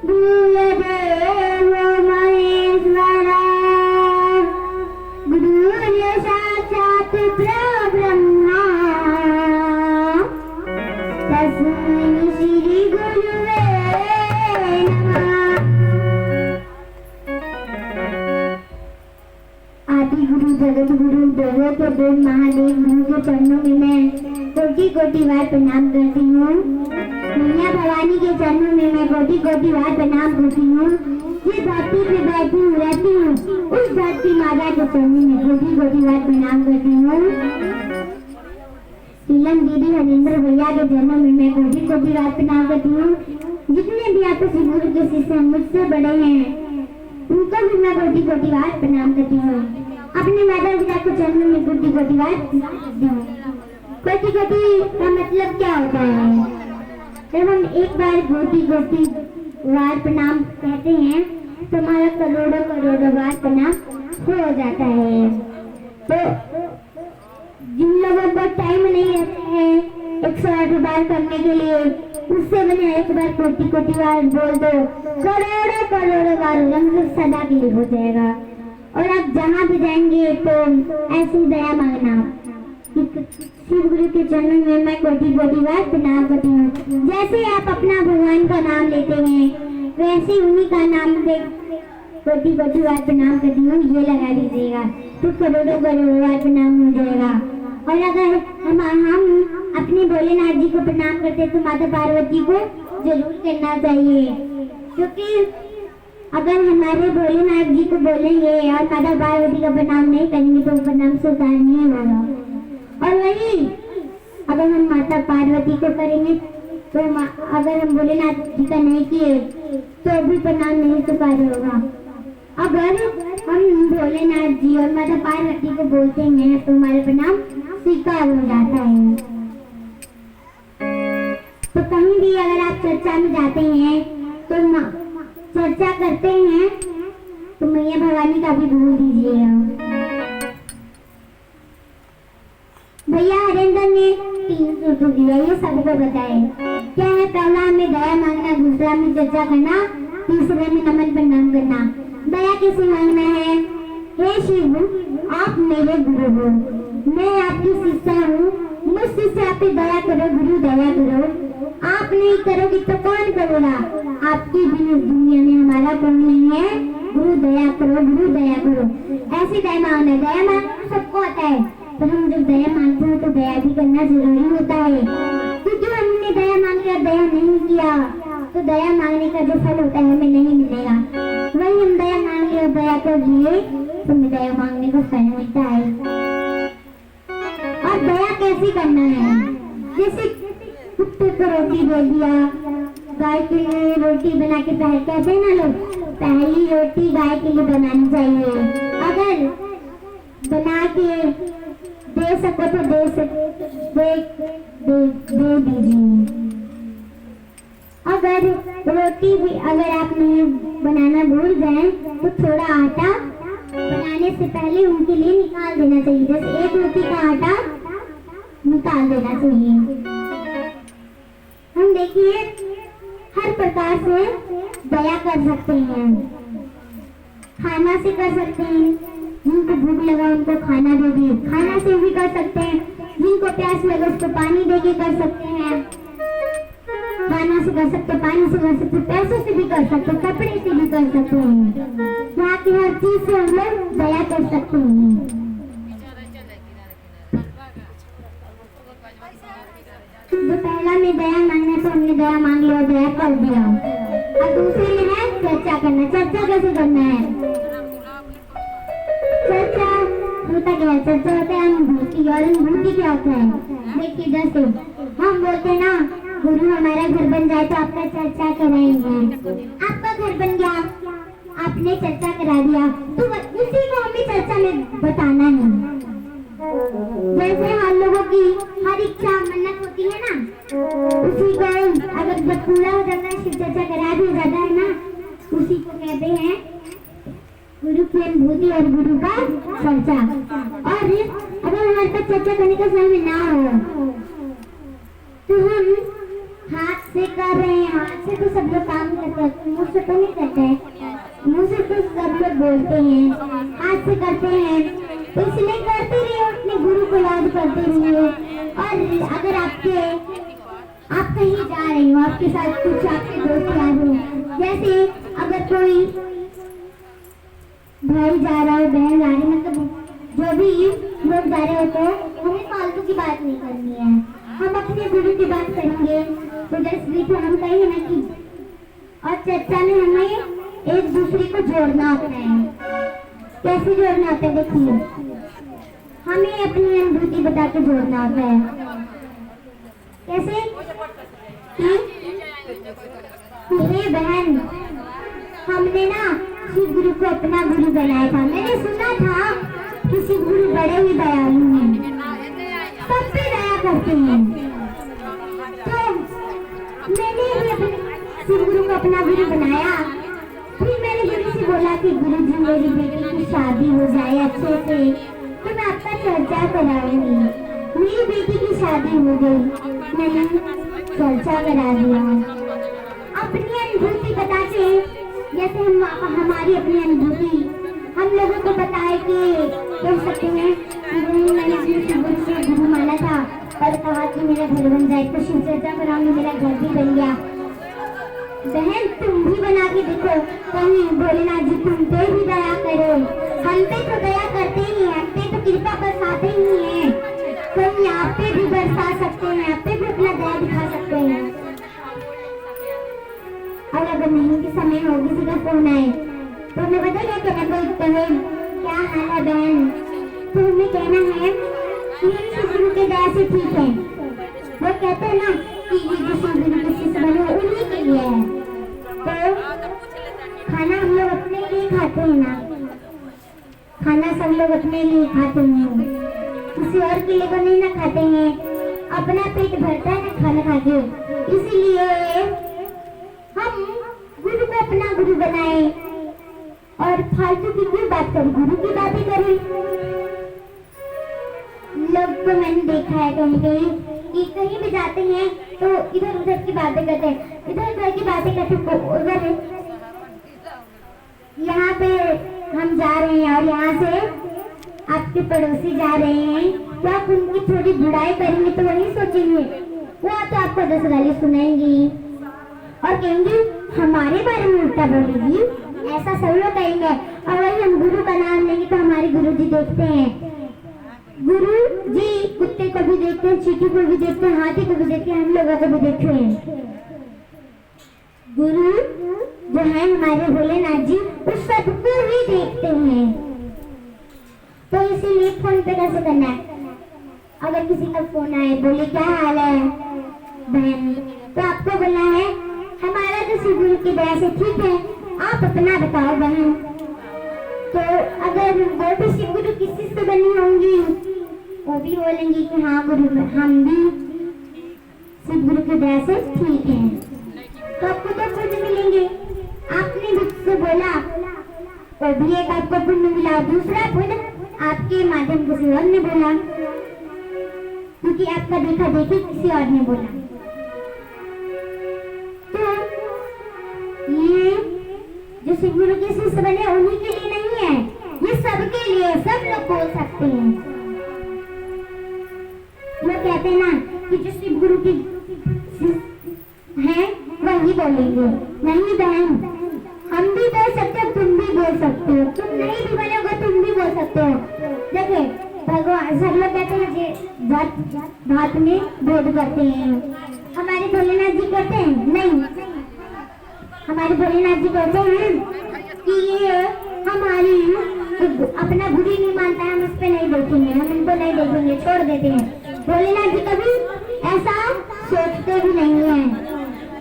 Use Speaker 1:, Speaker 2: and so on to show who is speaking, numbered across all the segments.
Speaker 1: गुरुदेव महेश्वरा गुरुर्य साक्षात् परब्रह्मा तस्मै श्री गुरुवे नमः। आदि गुरु जगत गुरु देवों के देव महादेव गुरु के चरणों में मैं कोटि कोटि बार प्रणाम करती हूँ। मैया भवानी के चरणों में मैं कोटि कोटि बार प्रणाम करती हूँ। जिस धरती पे बैठी हूँ रहती हूँ उस धरती माता के चरणों में कोटि कोटि बार प्रणाम करती हूँ। शीलम दीदी हरिंद्र भैया के चरणों में मैं कोटि कोटि बार प्रणाम करती हूँ। जितने भी आपके श्री गुरु के शिष्य मुझसे बड़े हैं उनको भी मैं कोटि कोटि बार प्रणाम करती हूँ। अपने माता पिता के चरणों में कोटि कोटि बार करती हूँ। कोटि कोटि का मतलब क्या होता है? जब हम एक बार कोटि कोटि बार प्रणाम कहते हैं तो हमारा करोड़ों करोड़ों बार प्रणाम हो जाता है। तो जिन लोगों को टाइम नहीं रहता है 108 बार करने के लिए उससे मैंने एक बार कोटि कोटि बार बोल दो करोड़ों करोड़ों बार मतलब सदा के लिए हो जाएगा। और आप जहाँ भी जाएंगे तो ऐसी दया मांगना। शिव गुरु के चरणों में मैं कोटि कोटि बार प्रणाम करती हूँ। जैसे आप अपना भगवान का नाम लेते हैं वैसे उन्हीं का नाम ले कोटि कोटि बार प्रणाम करती हूँ ये लगा दीजिएगा तो करोड़ों करोड़ों बार प्रणाम हो जाएगा। और अगर हम अपने भोलेनाथ जी को प्रणाम करते तो माता पार्वती को जरूर करना चाहिए, क्योंकि अगर हमारे भोलेनाथ जी को बोलेंगे और माता पार्वती का प्रणाम नहीं करेंगे तो प्रणाम स्वीकार नहीं होगा। और वही अगर हम माता पार्वती को करेंगे तो अगर हम भोलेनाथ जी का नहीं किए तो भी प्रणाम नहीं स्वीकार होगा। अगर हम भोलेनाथ जी और माता पार्वती को बोलते हैं तो हमारा प्रणाम स्वीकार हो जाता है। तो कहीं भी अगर आप चर्चा में जाते हैं तो चर्चा करते हैं तो मैया भवानी का भी बोल दीजिएगा। भैया हरिंदर ने 3 सूत्र दिया ये सबको बताए क्या है? पहला हमें दया मांगना, दूसरा में चर्चा करना, तीसरे में नमन प्रणाम करना। दया किसे मांगना है? हे शिव आप मेरे गुरु हो, मैं आपकी शिष्या हूँ, मुझसे से आप दया करो गुरु दया करो। आप नहीं करोगे तो कौन करेगा? आपकी भी इस दुनिया में हमारा कोई नहीं है। गुरु दया करो गुरु दया करो ऐसी दया मांगना। दया मांगना सबको आता है पर हम जब दया मांगते हैं तो दया भी करना जरूरी होता है, क्योंकि हमने दया मांगी और दया नहीं किया तो दया मांगने का जो फल होता है हमें नहीं मिलेगा। वही हम दया मांग ले और दया कर लिए तो हमें दया मांगने का फल मिलता है। और दया कैसी करना है? जैसे कुत्ते को रोटी दे दिया, गाय के लिए रोटी बना के कहते हैं ना लोग, पहली रोटी गाय के लिए बनानी चाहिए। अगर बना के दे सको तो दे दीजिए। अगर रोटी भी अगर आप नहीं बनाना भूल जाए तो थोड़ा आटा बनाने से पहले उनके लिए निकाल देना चाहिए। जैसे एक रोटी का आटा निकाल देना चाहिए। हम देखिए हर प्रकार से दया कर सकते हैं। खाना से कर सकते हैं, जिनको भूख लगा उनको खाना दे दिए, खाना से भी कर सकते हैं। जिनको प्यास लगा उसको पानी दे के कर सकते हैं। खाना से कर सकते, पानी से कर सकते, पैसों से भी कर सकते, कपड़े से भी कर सकते हैं। यहाँ की हर चीज से हम लोग दया कर सकते हैं। तो पहला में दया मांगना तो हमने दया मांग लिया, दया कर दिया। और दूसरे में है चर्चा करना। चर्चा कैसे करना है? चर्चा होता क्या है? चर्चा होता है अनुभूति। और अनुभूति क्या होता है? देखिए जैसे हम बोलते हैं ना गुरु हमारा घर बन जाए तो आपका चर्चा कराएंगे। आपका घर बन गया, आपने चर्चा करा दिया तो उसी को हमें चर्चा में बताना है। जैसे हर लोगों की हर इच्छा मन्नत होती है ना, उसी को अगर जब पूरा हो जाता है शिव चर्चा करा भी जाता है ना, उसी को कहते हैं गुरु की अनुभूति और गुरु का चर्चा। और अगर हमारे पास चर्चा करने का समय ना हो तो हम हाथ से कर रहे हैं, हाथ से तो सब लोग काम करते हैं, मुंह से तो नहीं कहते हैं, मुंह से तो सब लोग बोलते हैं, हाथ से करते हैं, तो इसलिए करते रहिए, अपने गुरु को याद करते रहिए। और अगर आप कहीं जा रही हो, आपके साथ कुछ आपके दोस्त यार हो, जैसे अगर कोई भाई जा रहा हो, बहन जा रही, मतलब जो भी लोग जा रहे हो, तो हमें फालतू की बात नहीं करनी है, हम अपने गुरु की बात करेंगे। तो जैसे हम कहेंगे ना कि और चर्चा में हमें एक दूसरे को जोड़ना होता है। कैसे जोड़ना होता है? देखिए, हमें अपनी अनुभूति बता के जोड़ना होता है। कैसे? हे बहन, हमने ना शिव गुरु को अपना गुरु बनाया था। मैंने सुना था कि शिव गुरु बड़े ही दयालु हैं, सब पे दया करते हैं। तो मैंने भी अपने शिव गुरु को अपना गुरु बनाया। फिर मैंने गुरु से बोला कि गुरु जी, मेरी बेटी की शादी हो जाए अच्छे से तो मैं आपका चर्चा कराऊंगी। मेरी बेटी की शादी हो गई, मैंने चर्चा करा दिया। अपनी अनुभूति बता के, जैसे हम हमारी अपनी अनुभूति हम लोगों को बताए कि कह सकते हैं कि मैंने अपने शिव गुरु से गुरु माना था और कहा कि मेरा घर बन जाए, तो शिव चर्चा कराऊंगी, मेरा घर भी बन गया। बहन, तुम भी बना के देखो, कहीं भोलेनाथ जी तुम पे भी दया करो। हम पे तो दया करते ही हैं, हम पे तो कृपा बरसाते ही हैं, कहीं आप पे भी बरसा सकते हैं, आप पे भी अपना दया दिखा सकते हैं। और अगर नहीं के समय हो, किसी का फोन आए तो हमें पता क्या कहना? क्या हाल है बहन? तो हमें कहना है कि शिव गुरु के दया से ठीक है। वो कहते हैं ना कि ये जो शिव गुरु के शिष्य बने उन्हीं के लिए है। तो खाना हम लोग अपने लिए खाते हैं ना, खाना सब लोग अपने लिए खाते हैं, किसी और के लिए तो नहीं ना खाते हैं। अपना पेट भरता है ना खाना खा के, इसीलिए हम गुरु को अपना गुरु बनाए और फालतू की क्यों बात करें, गुरु की बातें करें। लोग को मैंने देखा है कहीं कहीं कि कहीं भी जाते हैं तो इधर उधर की बातें करते हैं, इधर उधर की बातें करते उधर। यहाँ पे हम जा रहे हैं और यहाँ से आपके पड़ोसी जा रहे हैं, तो आप उनकी थोड़ी बुराई करेंगे तो वही सोचेंगे, वो तो आपको 10 गाली सुनाएंगी और कहेंगी हमारे बारे में उल्टा बोलेगी, ऐसा सब लोग कहेंगे। और वही हम गुरु का नाम लेंगे तो हमारे गुरु जी देखते हैं, गुरु जी कुत्ते को भी देखते हैं, चींटी को भी देखते हैं, हाथी को भी देखते हैं, हम लोगों को भी देखते हैं। गुरु जो है हमारे भोलेनाथ जी, उस सबको ही देखते हैं। तो इसीलिए फोन पे कैसे करना है? अगर किसी का फोन आए, बोले क्या हाल है बहन, तो आपको बोलना है हमारा तो शिव गुरु की दया से ठीक है, आप अपना बताओ बहन। तो अगर वो भी शिव गुरु किसी से बनी होंगी, वो भी बोलेंगी कि हाँ गुरु, हम भी शिव गुरु की दया से ठीक है। तो आपको तो पुण्य मिलेंगे। आपने मुझसे बोला तो भी एक आपको पुण्य मिला, दूसरा पुण्य आपके माध्यम किसी और ने बोला, क्योंकि आपका देखा देखी किसी और ने बोला। तो ये जो शिव गुरु के शिष्य बने उन्हीं के लिए नहीं है, ये सबके लिए, सब लोग बोल सकते हैं। लोग कहते हैं ना कि जो शिव गुरु की है वही बोलेंगे। नहीं बहन, हम भी बोल सकते हो, तुम भी बोल सकते हो, तुम नहीं भी बोलोगे तुम भी बोल सकते हो। देखिए भगवान, सब लोग कहते हैं जात भात में भेद करते हैं, हमारे भोलेनाथ जी कहते हैं नहीं, हमारे भोलेनाथ जी कहते हैं कि ये हमारी अपना बुरी नहीं मानता है, हम उस पर नहीं देखेंगे, हम इनको नहीं देखेंगे, छोड़ देते हैं। भोलेनाथ जी कभी ऐसा सोचते भी नहीं है,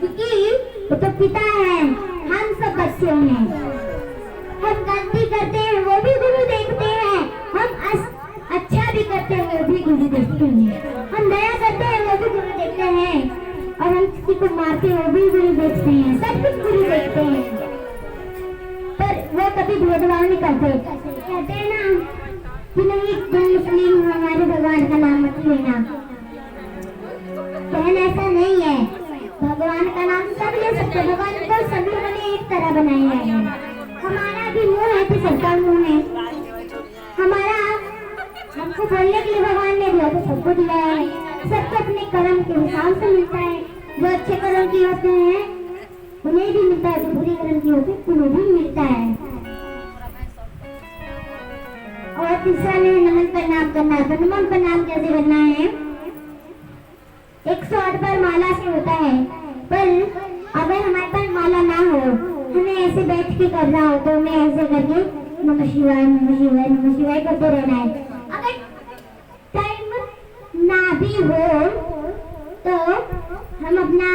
Speaker 1: क्योंकि वो तो पिता है, हम सब बच्चे हैं। हम गलती करते हैं वो भी गुरु देखते हैं, हम अच्छा भी करते हैं वो भी गुरु देखते हैं, हम दया करते हैं वो भी गुरु देखते हैं, और हम किसी को मारते हैं वो भी गुरु देखते हैं, सब कुछ गुरु देखते हैं। पर वो कभी भेदभाव नहीं करते। कहते हैं ना कि नहीं तुम मुस्लिम हो, हमारे भगवान का नाम मत लेना। बहन ऐसा नहीं है, भगवान का नाम सब ले सकते, भगवान को सभी लोगों ने एक तरह बड़ा बनाया है। हमारा भी मुंह है तो सबका मुंह है। हमारा हमको बोलने के लिए भगवान ने दिया तो सबको दिया है। सबको अपने कर्म के हिसाब से मिलता है। जो अच्छे कर्म किए होते हैं उन्हें भी मिलता है, जो बुरे कर्म किए होते हैं उन्हें भी मिलता है। और तीसरा है नमन प्रणाम करना। तो नमन प्रणाम कैसे करना है? 108 बार माला से होता है, पर अगर हमारे पास माला ना हो, हमें ऐसे बैठ के करना हो तो हमें ऐसे करके नमः शिवाय नमः शिवाय नमः शिवाय करते रहना है। अगर टाइम ना भी हो तो हम अपना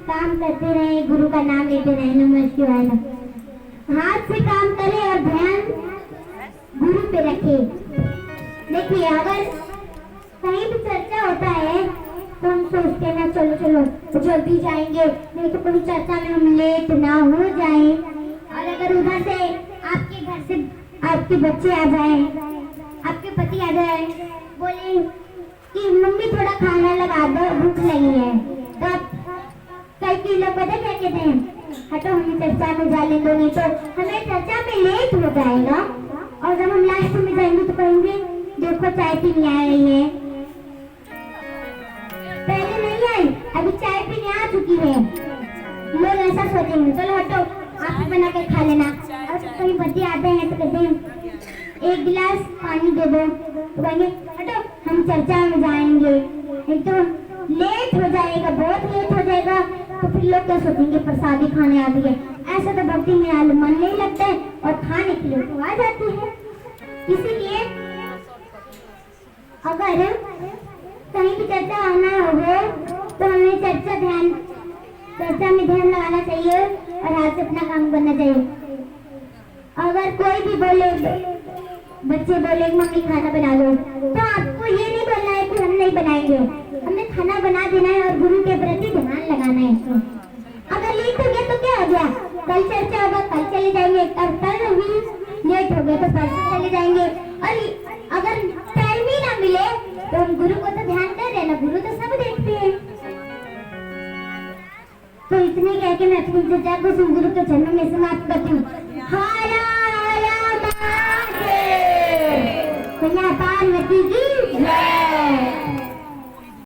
Speaker 1: काम करते रहे, गुरु का नाम लेते रहे, नमः शिवाय। हाथ से काम करें और ध्यान गुरु पे रखे। देखिए अगर कहीं भी चर्चा होता है तो हम सोचते हैं ना चलो चलो तो जल्दी जाएंगे, नहीं तो कोई चर्चा में हम लेट ना हो जाए। और अगर उधर से आपके घर से आपके बच्चे आ जाए, आपके पति आ जाए, बोले कि मम्मी थोड़ा खाना लगा दो भूख लगी है, तो आप कई लोग पता क्या कहते हैं, हटो हमें चर्चा में जा ले दो, नहीं तो हमें चर्चा में लेट हो जाएगा। और जब हम लास्ट में जाएंगे तो कहेंगे देखो चाय पीने आ रही है, पहले नहीं आई अभी चाय पीने आ चुकी है। लोग ऐसा सोचेंगे चलो हटो आप ही बना के खा लेना। और कहीं बच्चे आते हैं तो कहते हैं एक गिलास पानी दे दो, तो कहेंगे हटो हम चर्चा में जाएंगे, नहीं तो लेट हो जाएगा, बहुत लेट हो जाएगा। तो फिर लोग क्या सोचेंगे प्रसादी खाने आ गई है। ऐसा तो भक्ति में मन नहीं लगता है और खाने के लिए तो आ जाती है। इसीलिए अगर कहीं भी चर्चा आना हो तो हमें चर्चा में ध्यान लगाना चाहिए और हाथ से अपना काम करना चाहिए। अगर कोई भी बोले, बच्चे बोले मम्मी खाना बना दो, तो आपको ये नहीं बोलना है कि हम नहीं बनाएंगे, हमें खाना बना देना है और गुरु के प्रति ध्यान लगाना है इसको। अगर लेट हो गया तो क्या हो गया, कल चर्चा होगा कल चले जाएंगे, और कल भी लेट हो गया तो परसों चले जाएंगे। और अगर टाइम ही ना मिले तो हम गुरु को तो ध्यान कर रहे ना, गुरु तो सब देखते हैं। तो इतने कह के मैं अपनी चर्चा को गुरु के चरणों में समाप्त करती हूँ। पार्वती की जय।